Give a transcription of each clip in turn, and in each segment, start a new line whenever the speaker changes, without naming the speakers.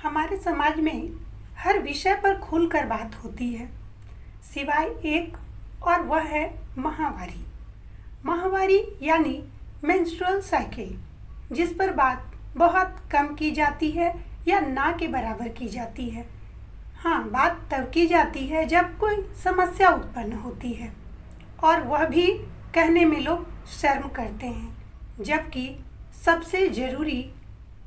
हमारे समाज में हर विषय पर खुलकर बात होती है, सिवाय एक, और वह है माहवारी। माहवारी यानी मेंस्ट्रुअल साइकिल, जिस पर बात बहुत कम की जाती है या ना के बराबर की जाती है। हाँ, बात तब की जाती है जब कोई समस्या उत्पन्न होती है, और वह भी कहने में लोग शर्म करते हैं, जबकि सबसे ज़रूरी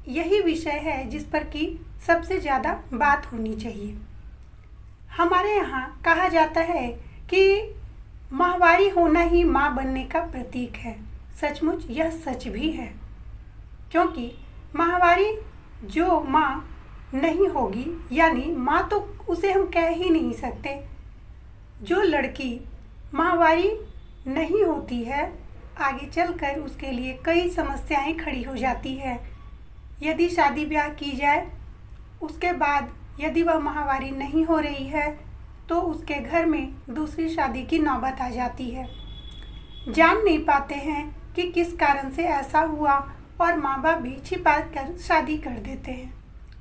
यही विषय है जिस पर कि सबसे ज़्यादा बात होनी चाहिए। हमारे यहाँ कहा जाता है कि माहवारी होना ही माँ बनने का प्रतीक है। सचमुच यह सच भी है, क्योंकि माहवारी जो माँ नहीं होगी, यानी माँ तो उसे हम कह ही नहीं सकते। जो लड़की माहवारी नहीं होती है, आगे चलकर उसके लिए कई समस्याएं खड़ी हो जाती है। यदि शादी ब्याह की जाए, उसके बाद यदि वह माहवारी नहीं हो रही है तो उसके घर में दूसरी शादी की नौबत आ जाती है। जान नहीं पाते हैं कि किस कारण से ऐसा हुआ, और माँ बाप भी छिपा कर शादी कर देते हैं।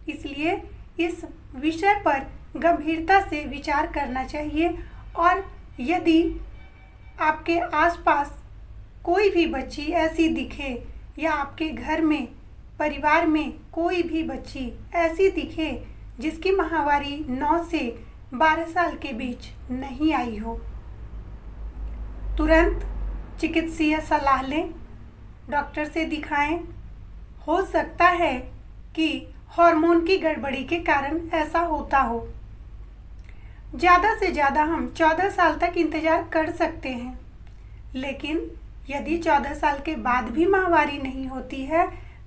इसलिए इस विषय पर गंभीरता से विचार करना चाहिए, और यदि आपके आसपास कोई भी बच्ची ऐसी दिखे, या आपके घर में परिवार में कोई भी बच्ची ऐसी दिखे जिसकी माहवारी 9 से 12 साल के बीच नहीं आई हो, तुरंत चिकित्सीय सलाह लें, डॉक्टर से दिखाएं। हो सकता है कि हार्मोन की गड़बड़ी के कारण ऐसा होता हो। ज़्यादा से ज़्यादा हम 14 साल तक इंतज़ार कर सकते हैं, लेकिन यदि 14 साल के बाद भी माहवारी नहीं होती है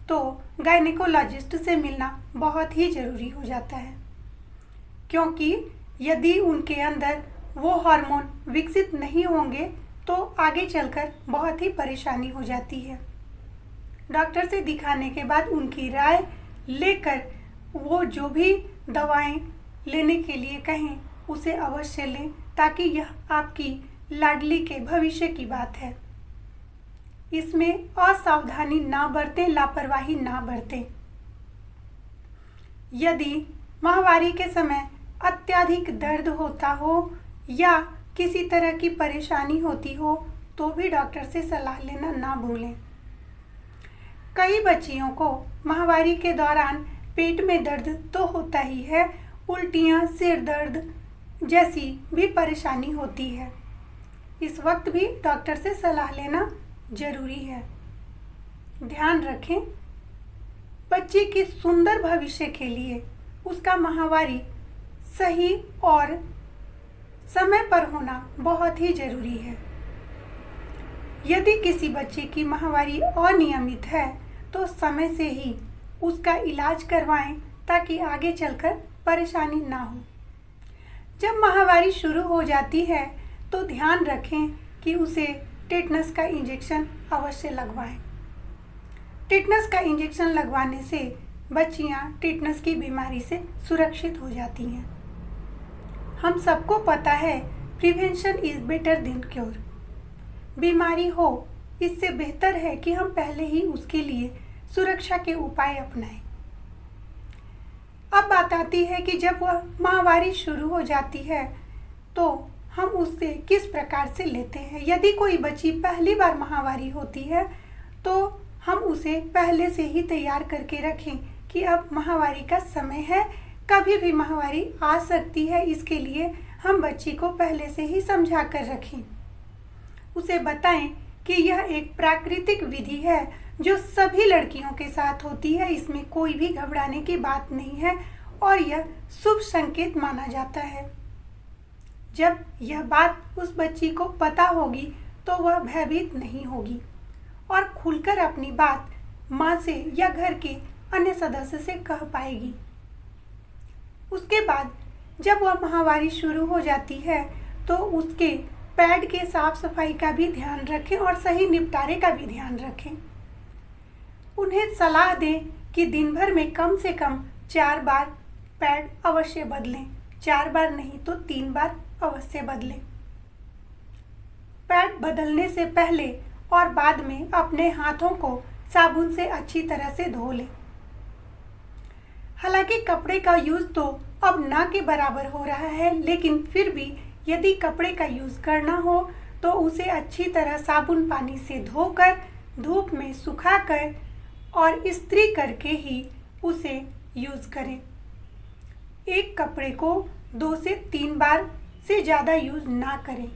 तो गायनेकोलॉजिस्ट से मिलना बहुत ही ज़रूरी हो जाता है, क्योंकि यदि उनके अंदर वो हार्मोन विकसित नहीं होंगे तो आगे चलकर बहुत ही परेशानी हो जाती है। डॉक्टर से दिखाने के बाद उनकी राय लेकर वो जो भी दवाएं लेने के लिए कहें उसे अवश्य लें, ताकि यह आपकी लाडली के भविष्य की बात है। इसमें असावधानी ना बरतें, लापरवाही ना बरतें। यदि माहवारी के समय अत्यधिक दर्द होता हो या किसी तरह की परेशानी होती हो तो भी डॉक्टर से सलाह लेना ना भूलें। कई बच्चियों को माहवारी के दौरान पेट में दर्द तो होता ही है, उल्टियाँ, सिर दर्द जैसी भी परेशानी होती है। इस वक्त भी डॉक्टर से सलाह लेना जरूरी है। ध्यान रखें, बच्चे के सुंदर भविष्य के लिए उसका माहवारी सही और समय पर होना बहुत ही जरूरी है। यदि किसी बच्चे की माहवारी अनियमित है तो समय से ही उसका इलाज करवाएं, ताकि आगे चलकर परेशानी ना हो। जब माहवारी शुरू हो जाती है तो ध्यान रखें कि उसे टेटनस का इंजेक्शन अवश्य लगवाएं। टेटनस का इंजेक्शन लगवाने से बच्चियां टेटनस की बीमारी से सुरक्षित हो जाती हैं। हम सबको पता है, prevention is better than cure. बीमारी हो, इससे बेहतर है कि हम पहले ही उसके लिए सुरक्षा के उपाय अपनाएं। अब बात आती है कि जब वह माहवारी शुरू हो जाती है तो हम उससे किस प्रकार से लेते हैं। यदि कोई बच्ची पहली बार माहवारी होती है तो हम उसे पहले से ही तैयार करके रखें कि अब माहवारी का समय है, कभी भी माहवारी आ सकती है। इसके लिए हम बच्ची को पहले से ही समझा कर रखें। उसे बताएं कि यह एक प्राकृतिक विधि है जो सभी लड़कियों के साथ होती है, इसमें कोई भी घबराने की बात नहीं है, और यह शुभ संकेत माना जाता है। जब यह बात उस बच्ची को पता होगी तो वह भयभीत नहीं होगी और खुलकर अपनी बात माँ से या घर के अन्य सदस्य से कह पाएगी। उसके बाद जब वह माहवारी शुरू हो जाती है तो उसके पैड के साफ सफाई का भी ध्यान रखें और सही निपटारे का भी ध्यान रखें। उन्हें सलाह दें कि दिन भर में कम से कम 4 बार पैड अवश्य बदलें, 4 बार नहीं तो 3 बार अवश्य बदलें। पैड बदलने से पहले और बाद में अपने हाथों को साबुन से अच्छी तरह से धो लें। हालांकि कपड़े का यूज़ तो अब ना के बराबर हो रहा है, लेकिन फिर भी यदि कपड़े का यूज़ करना हो तो उसे अच्छी तरह साबुन पानी से धोकर धूप में सुखाकर और इस्त्री करके ही उसे यूज़ करें। एक कपड़े को 2 से 3 बार से ज़्यादा यूज़ ना करें।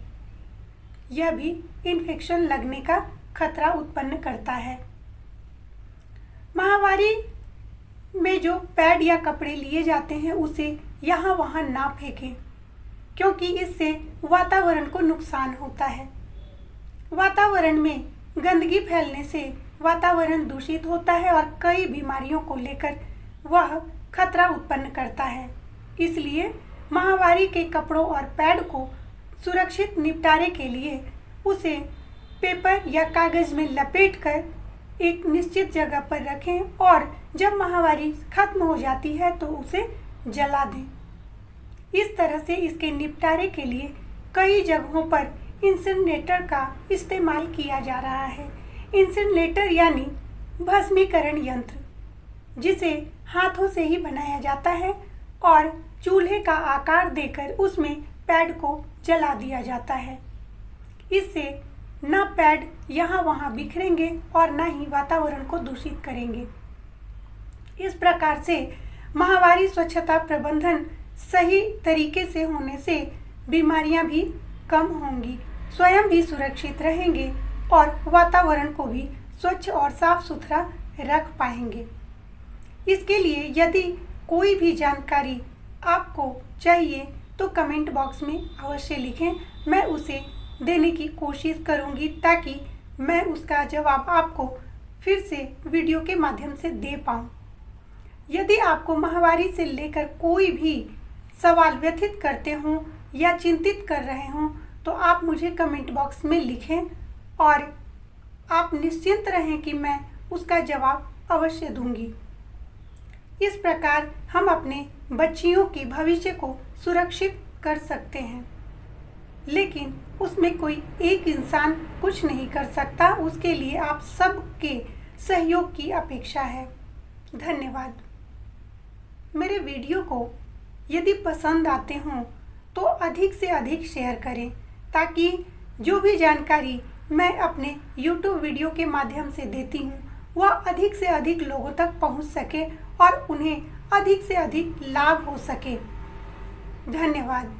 यह भी इन्फेक्शन लगने का खतरा उत्पन्न करता है। माहवारी में जो पैड या कपड़े लिए जाते हैं उसे यहाँ वहाँ ना फेंकें, क्योंकि इससे वातावरण को नुकसान होता है। वातावरण में गंदगी फैलने से वातावरण दूषित होता है और कई बीमारियों को लेकर वह खतरा उत्पन्न करता है। इसलिए माहवारी के कपड़ों और पैड को सुरक्षित निपटारे के लिए उसे पेपर या कागज़ में लपेटकर एक निश्चित जगह पर रखें और जब माहवारी खत्म हो जाती है तो उसे जला दें। इस तरह से इसके निपटारे के लिए कई जगहों पर इंसिनरेटर का इस्तेमाल किया जा रहा है। इंसिनरेटर यानी भस्मीकरण यंत्र, जिसे हाथों से ही बनाया जाता है और चूल्हे का आकार देकर उसमें पैड को जला दिया जाता है। इससे न पैड यहाँ वहाँ बिखरेंगे और न ही वातावरण को दूषित करेंगे। इस प्रकार से माहवारी स्वच्छता प्रबंधन सही तरीके से होने से बीमारियां भी कम होंगी, स्वयं भी सुरक्षित रहेंगे और वातावरण को भी स्वच्छ और साफ सुथरा रख पाएंगे। इसके लिए यदि कोई भी जानकारी आपको चाहिए तो कमेंट बॉक्स में अवश्य लिखें। मैं उसे देने की कोशिश करूंगी ताकि मैं उसका जवाब आपको फिर से वीडियो के माध्यम से दे पाऊँ। यदि आपको माहवारी से लेकर कोई भी सवाल व्यथित करते हों या चिंतित कर रहे हों तो आप मुझे कमेंट बॉक्स में लिखें और आप निश्चिंत रहें कि मैं उसका जवाब अवश्य दूंगी। इस प्रकार हम अपने बच्चियों के भविष्य को सुरक्षित कर सकते हैं, लेकिन उसमें कोई एक इंसान कुछ नहीं कर सकता। उसके लिए आप सबके सहयोग की अपेक्षा है। धन्यवाद। मेरे वीडियो को यदि पसंद आते हों तो अधिक से अधिक शेयर करें ताकि जो भी जानकारी मैं अपने YouTube वीडियो के माध्यम से देती हूँ वह अधिक से अधिक लोगों तक पहुँच सके और उन्हें अधिक से अधिक लाभ हो सके। धन्यवाद।